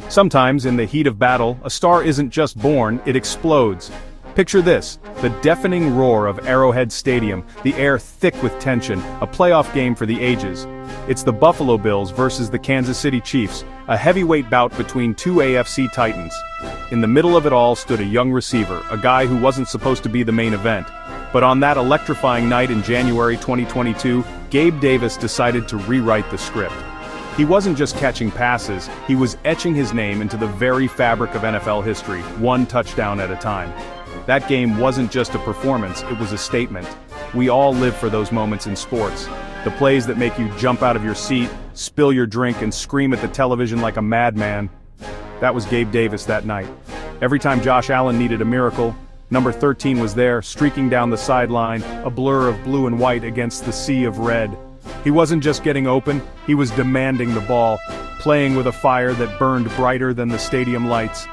Sometimes, in the heat of battle, a star isn't just born, it explodes. Picture this, the deafening roar of Arrowhead Stadium, the air thick with tension, a playoff game for the ages. It's the Buffalo Bills versus the Kansas City Chiefs, a heavyweight bout between two AFC titans. In the middle of it all stood a young receiver, a guy who wasn't supposed to be the main event. But on that electrifying night in January 2022, Gabe Davis decided to rewrite the script. He wasn't just catching passes, he was etching his name into the very fabric of NFL history, one touchdown at a time. That game wasn't just a performance, it was a statement. We all live for those moments in sports. The plays that make you jump out of your seat, spill your drink, and scream at the television like a madman. That was Gabe Davis that night. Every time Josh Allen needed a miracle, number 13 was there, streaking down the sideline, a blur of blue and white against the sea of red. He wasn't just getting open, he was demanding the ball, playing with a fire that burned brighter than the stadium lights.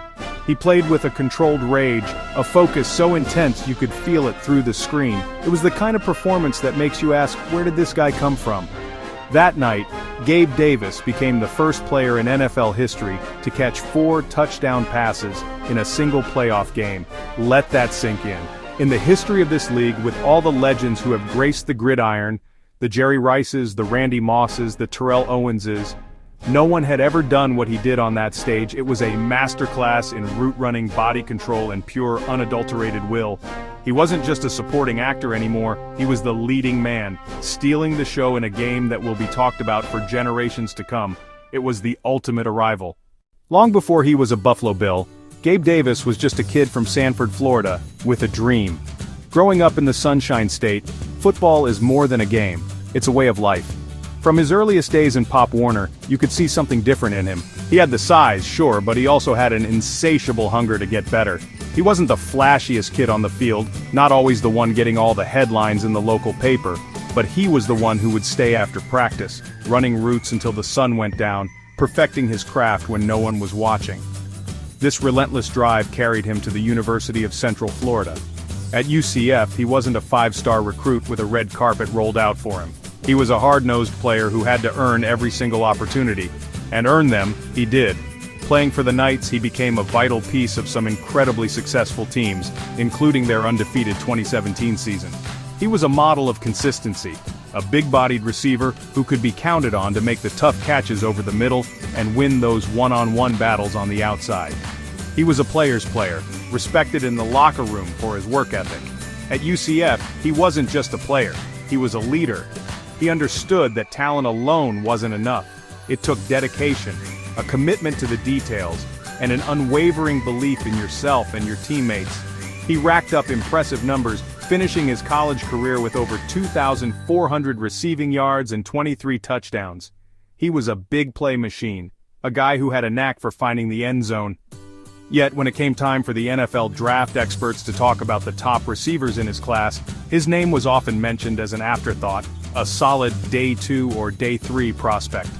He played with a controlled rage, a focus so intense you could feel it through the screen. It was the kind of performance that makes you ask, where did this guy come from? That night, Gabe Davis became the first player in NFL history to catch 4 touchdown passes in a single playoff game. Let that sink in. In the history of this league, with all the legends who have graced the gridiron, the Jerry Rices, the Randy Mosses, the Terrell Owenses, no one had ever done what he did on that stage. It was a masterclass in route running, body control, and pure, unadulterated will. He wasn't just a supporting actor anymore, he was the leading man, stealing the show in a game that will be talked about for generations to come. It was the ultimate arrival. Long before he was a Buffalo Bill, Gabe Davis was just a kid from Sanford, Florida, with a dream. Growing up in the Sunshine State, football is more than a game, it's a way of life. From his earliest days in Pop Warner, you could see something different in him. He had the size, sure, but he also had an insatiable hunger to get better. He wasn't the flashiest kid on the field, not always the one getting all the headlines in the local paper, but he was the one who would stay after practice, running routes until the sun went down, perfecting his craft when no one was watching. This relentless drive carried him to the University of Central Florida. At UCF, he wasn't a 5-star recruit with a red carpet rolled out for him. He was a hard-nosed player who had to earn every single opportunity. And earn them, he did. Playing for the Knights, he became a vital piece of some incredibly successful teams, including their undefeated 2017 season. He was a model of consistency, a big-bodied receiver who could be counted on to make the tough catches over the middle and win those one-on-one battles on the outside. He was a player's player, respected in the locker room for his work ethic. At UCF, he wasn't just a player, he was a leader. He understood that talent alone wasn't enough. It took dedication, a commitment to the details, and an unwavering belief in yourself and your teammates. He racked up impressive numbers, finishing his college career with over 2,400 receiving yards and 23 touchdowns. He was a big play machine, a guy who had a knack for finding the end zone. Yet when it came time for the NFL draft experts to talk about the top receivers in his class, his name was often mentioned as an afterthought, a solid day 2 or day 3 prospect.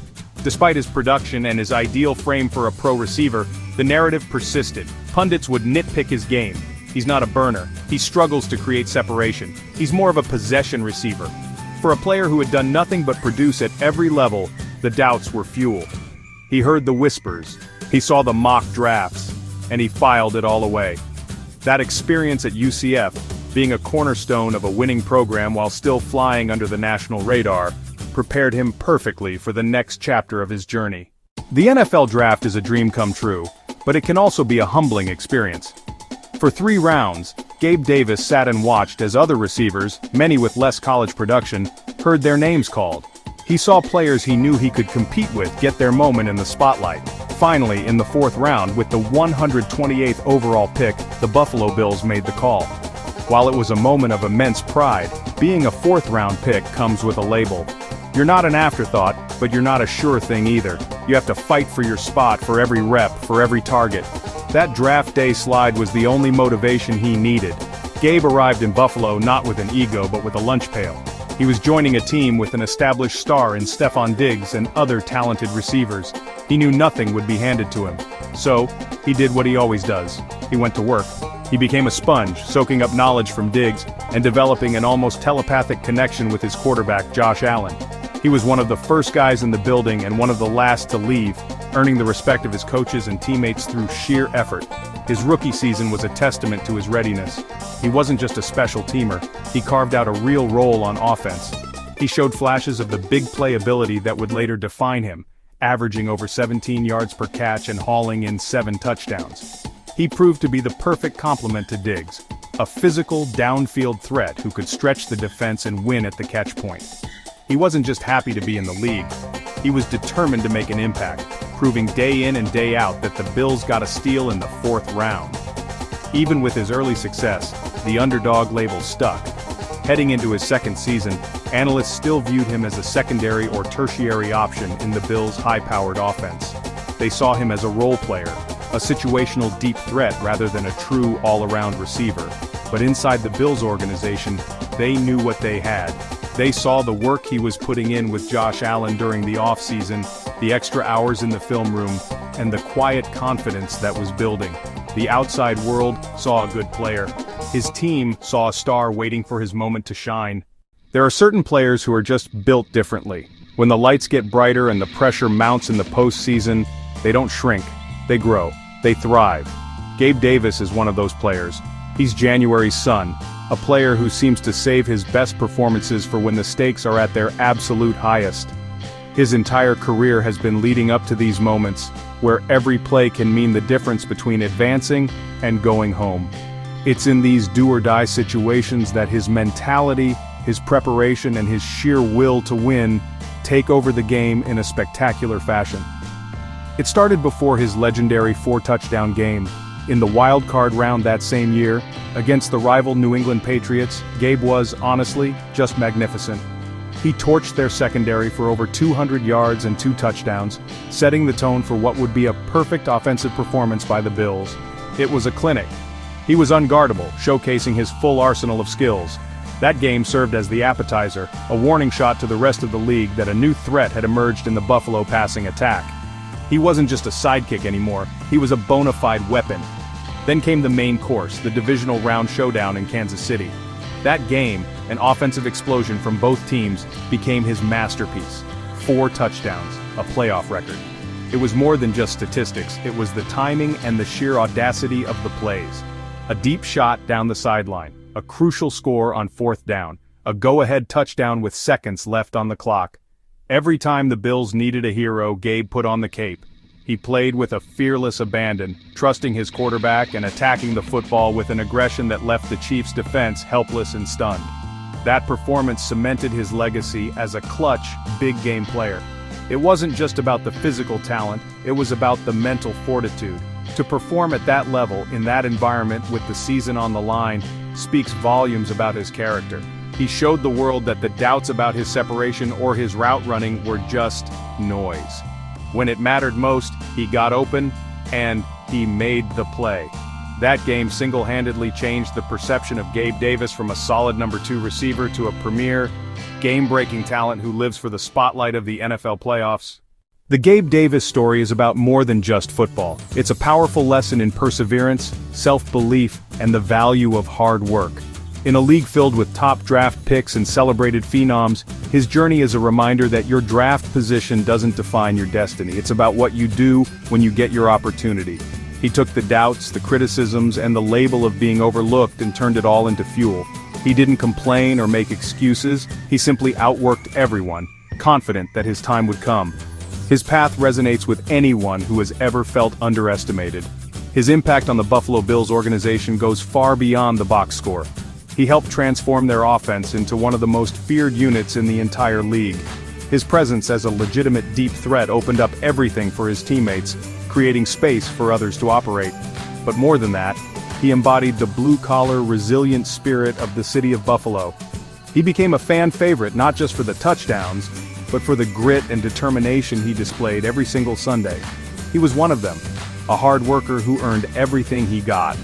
Despite his production and his ideal frame for a pro receiver, the narrative persisted. Pundits would nitpick his game. He's not a burner. He struggles to create separation. He's more of a possession receiver. For a player who had done nothing but produce at every level, the doubts were fuel. He heard the whispers. He saw the mock drafts. And he filed it all away. That experience at UCF, being a cornerstone of a winning program while still flying under the national radar, prepared him perfectly for the next chapter of his journey. The NFL draft is a dream come true, but it can also be a humbling experience. For 3 rounds, Gabe Davis sat and watched as other receivers, many with less college production, heard their names called. He saw players he knew he could compete with get their moment in the spotlight. Finally, in the 4th round, with the 128th overall pick, the Buffalo Bills made the call. While it was a moment of immense pride, being a 4th-round pick comes with a label. You're not an afterthought, but you're not a sure thing either. You have to fight for your spot, for every rep, for every target. That draft day slide was the only motivation he needed. Gabe arrived in Buffalo not with an ego but with a lunch pail. He was joining a team with an established star in Stephon Diggs and other talented receivers. He knew nothing would be handed to him. So, he did what he always does. He went to work. He became a sponge, soaking up knowledge from Diggs and developing an almost telepathic connection with his quarterback, Josh Allen. He was one of the first guys in the building and one of the last to leave, earning the respect of his coaches and teammates through sheer effort. His rookie season was a testament to his readiness. He wasn't just a special teamer, he carved out a real role on offense. He showed flashes of the big play ability that would later define him, averaging over 17 yards per catch and hauling in 7 touchdowns. He proved to be the perfect complement to Diggs, a physical, downfield threat who could stretch the defense and win at the catch point. He wasn't just happy to be in the league, he was determined to make an impact, proving day in and day out that the Bills got a steal in the 4th round. Even with his early success, the underdog label stuck. Heading into his 2nd season, analysts still viewed him as a secondary or tertiary option in the Bills' high-powered offense. They saw him as a role player, a situational deep threat rather than a true all-around receiver. But inside the Bills organization, they knew what they had. They saw the work he was putting in with Josh Allen during the offseason, the extra hours in the film room, and the quiet confidence that was building. The outside world saw a good player. His team saw a star waiting for his moment to shine. There are certain players who are just built differently. When the lights get brighter and the pressure mounts in the postseason, they don't shrink, they grow, they thrive. Gabe Davis is one of those players. He's January's son, a player who seems to save his best performances for when the stakes are at their absolute highest. His entire career has been leading up to these moments, where every play can mean the difference between advancing and going home. It's in these do-or-die situations that his mentality, his preparation, and his sheer will to win take over the game in a spectacular fashion. It started before his legendary 4-touchdown game. In the wild card round that same year, against the rival New England Patriots, Gabe was, honestly, just magnificent. He torched their secondary for over 200 yards and 2 touchdowns, setting the tone for what would be a perfect offensive performance by the Bills. It was a clinic. He was unguardable, showcasing his full arsenal of skills. That game served as the appetizer, a warning shot to the rest of the league that a new threat had emerged in the Buffalo passing attack. He wasn't just a sidekick anymore, he was a bona fide weapon. Then came the main course, the divisional round showdown in Kansas City. That game, an offensive explosion from both teams, became his masterpiece. 4 touchdowns, a playoff record. It was more than just statistics, it was the timing and the sheer audacity of the plays. A deep shot down the sideline, a crucial score on 4th down, a go-ahead touchdown with seconds left on the clock. Every time the Bills needed a hero, Gabe put on the cape. He played with a fearless abandon, trusting his quarterback and attacking the football with an aggression that left the Chiefs' defense helpless and stunned. That performance cemented his legacy as a clutch, big-game player. It wasn't just about the physical talent, it was about the mental fortitude. To perform at that level, in that environment with the season on the line, speaks volumes about his character. He showed the world that the doubts about his separation or his route running were just noise. When it mattered most, he got open, and he made the play. That game single-handedly changed the perception of Gabe Davis from a solid number 2 receiver to a premier, game-breaking talent who lives for the spotlight of the NFL playoffs. The Gabe Davis story is about more than just football. It's a powerful lesson in perseverance, self-belief, and the value of hard work. In a league filled with top draft picks and celebrated phenoms, his journey is a reminder that your draft position doesn't define your destiny. It's about what you do when you get your opportunity. He took the doubts, the criticisms, and the label of being overlooked and turned it all into fuel. He didn't complain or make excuses, he simply outworked everyone, confident that his time would come. His path resonates with anyone who has ever felt underestimated. His impact on the Buffalo Bills organization goes far beyond the box score. He helped transform their offense into one of the most feared units in the entire league. His presence as a legitimate deep threat opened up everything for his teammates, creating space for others to operate. But more than that, he embodied the blue-collar, resilient spirit of the city of Buffalo. He became a fan favorite not just for the touchdowns, but for the grit and determination he displayed every single Sunday. He was one of them, a hard worker who earned everything he got.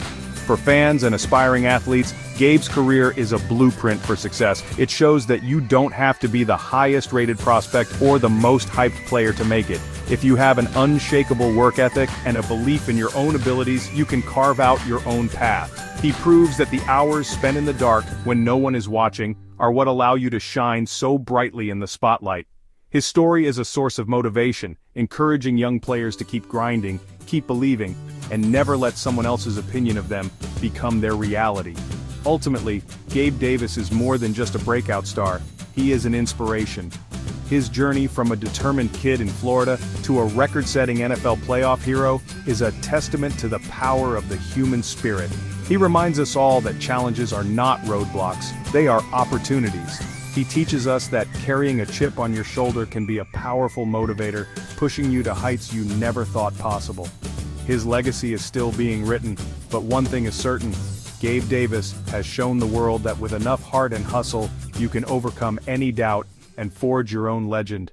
For fans and aspiring athletes, Gabe's career is a blueprint for success. It shows that you don't have to be the highest-rated prospect or the most hyped player to make it. If you have an unshakable work ethic and a belief in your own abilities, you can carve out your own path. He proves that the hours spent in the dark, when no one is watching, are what allow you to shine so brightly in the spotlight. His story is a source of motivation, encouraging young players to keep grinding, keep believing, and never let someone else's opinion of them become their reality. Ultimately, Gabe Davis is more than just a breakout star, he is an inspiration. His journey from a determined kid in Florida to a record-setting NFL playoff hero is a testament to the power of the human spirit. He reminds us all that challenges are not roadblocks, they are opportunities. He teaches us that carrying a chip on your shoulder can be a powerful motivator, pushing you to heights you never thought possible. His legacy is still being written, but one thing is certain, Gabe Davis has shown the world that with enough heart and hustle, you can overcome any doubt and forge your own legend.